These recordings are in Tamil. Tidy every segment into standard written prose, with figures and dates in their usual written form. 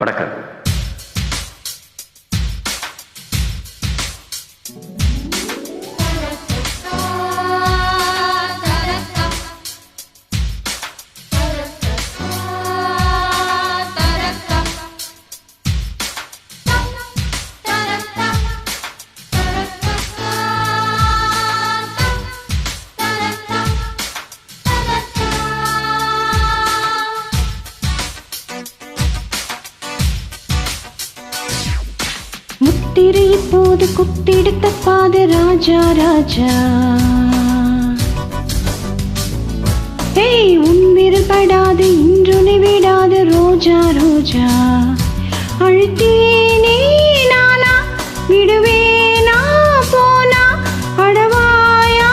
வணக்கம். முத்திரை இப்போது குத்திடுத்த பாத ராஜா ராஜா. உன் விரல் படாது இன்றுனை விடாது ரோஜா ரோஜா. அழுத்தேனே நானா விடுவேனா போனா அடவாயா.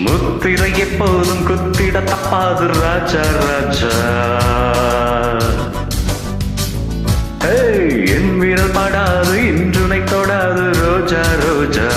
முத்திரை எப்போதும் குத்திட தப்பாது ராஜா ராஜா. என் விரல் படாது இன்றுனை தொடாது ரோஜா ரோஜா.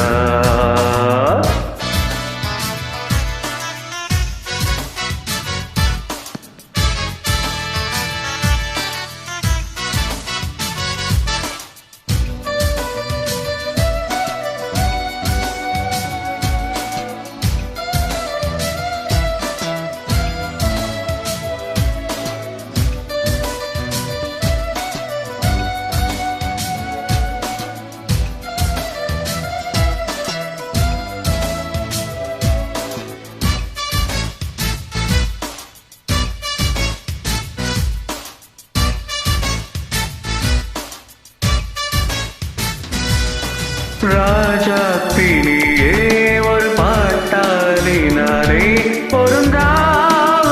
ராஜா பிணியே ஒரு பாட்டாலினாரே பொருந்தா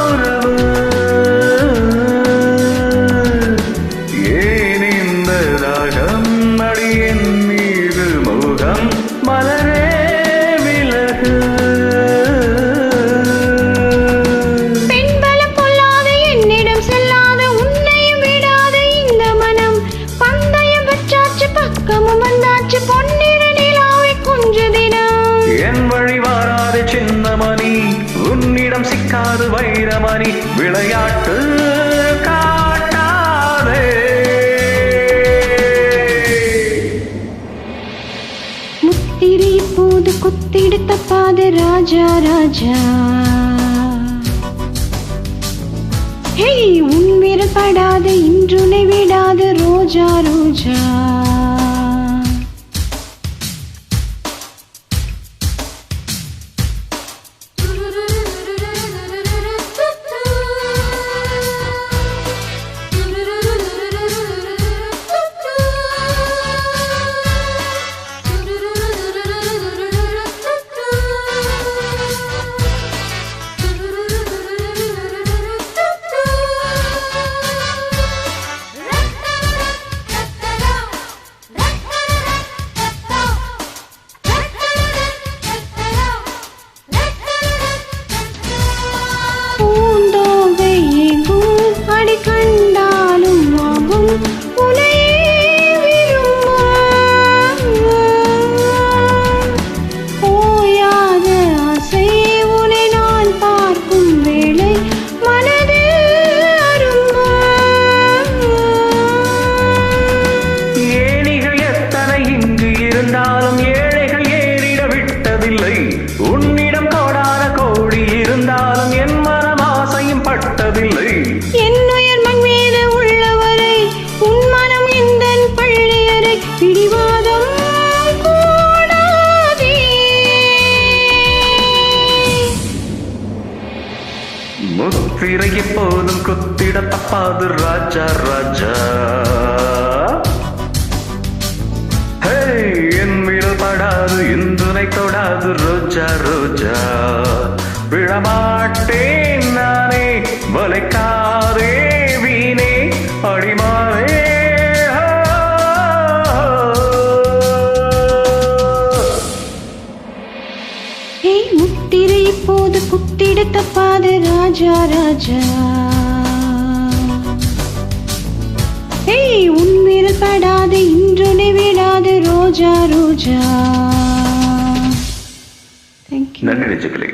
உறவு. ஏன் இந்த ராகம் அடியன் மீது முகம் மலரே விலகு. பெண்பலம் பொல்லாது என்னிடம் செல்லாது உன்னையும் விடாது இந்த மனம். பந்தயம் வச்சாச்சு பக்கமும் வந்தாச்சு பொன்னி என் வழி வாராது சின்னமணி உன்னிடம் சிக்காது வைரமணி. விளையாட்டு காட்டாதே. முத்திரை இப்போது குத்திடுத்த பாத ராஜா ராஜா. உன் விரல் படாது இன்றுனை விடாது ரோஜா ரோஜா. கண்டாலும் ஆகும் போயாத ஆசை உனை நான் பார்க்கும் வேளை மனதில் ஏணிகள் எத்தனை இங்கு இருந்தாலும் ஏழைகள் ஏறிட விட்டதில்லை. உன்னிடம் கோடான கோடி இருந்தாலும் என் மனம் ஆசையும் பட்டதில்லை. முத்திரை எப்போதும் குத்திட தப்பாது ராஜா ராஜா. என் விரல் படாது இன்றுனை தொடாது ரோஜா ரோஜா. விழமாட்டேன் நானே வளைக்காதே வீணே அடிமாவே. முத்திரை இப்போது குத்திடுத்த பாத ராஜா ராஜா. உன் விரல் படாது இன்றுனை விடாது ரோஜா ரோஜா. நன்றி நெஞ்சுகளே.